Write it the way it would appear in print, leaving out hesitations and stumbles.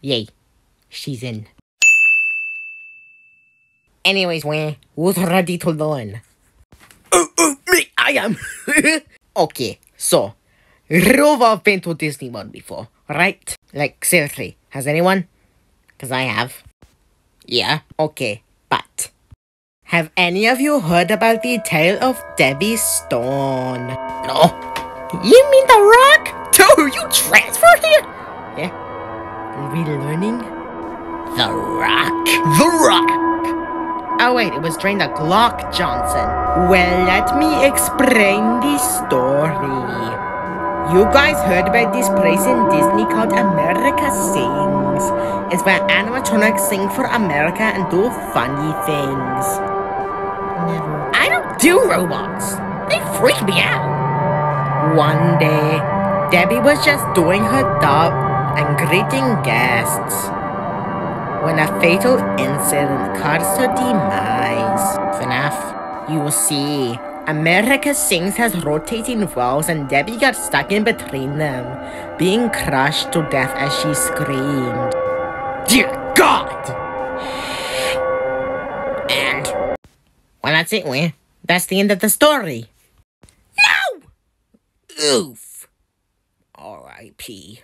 Yay. She's in. Anyways, who's ready to learn? Me, I am. Okay, so, Rover have been to Disney World before, right? Like, seriously, has anyone? Because I have. Yeah, okay, but have any of you heard about the tale of Debbie Stone? No. You mean The Rock? Dude, you transferred here? Yeah. Relearning? The Rock. The Rock! Oh wait, it was during the Glock Johnson. Well, let me explain the story. You guys heard about this place in Disney called America Sings. It's where animatronics sing for America and do funny things. Never. I don't do robots. They freak me out. One day, Debbie was just doing her job and greeting guests when a fatal incident caused her demise. FNAF, you will see. America Sings has rotating walls and Debbie got stuck in between them, being crushed to death as she screamed. Dear God! And, well, that's it, that's the end of the story. No! Oof. R.I.P.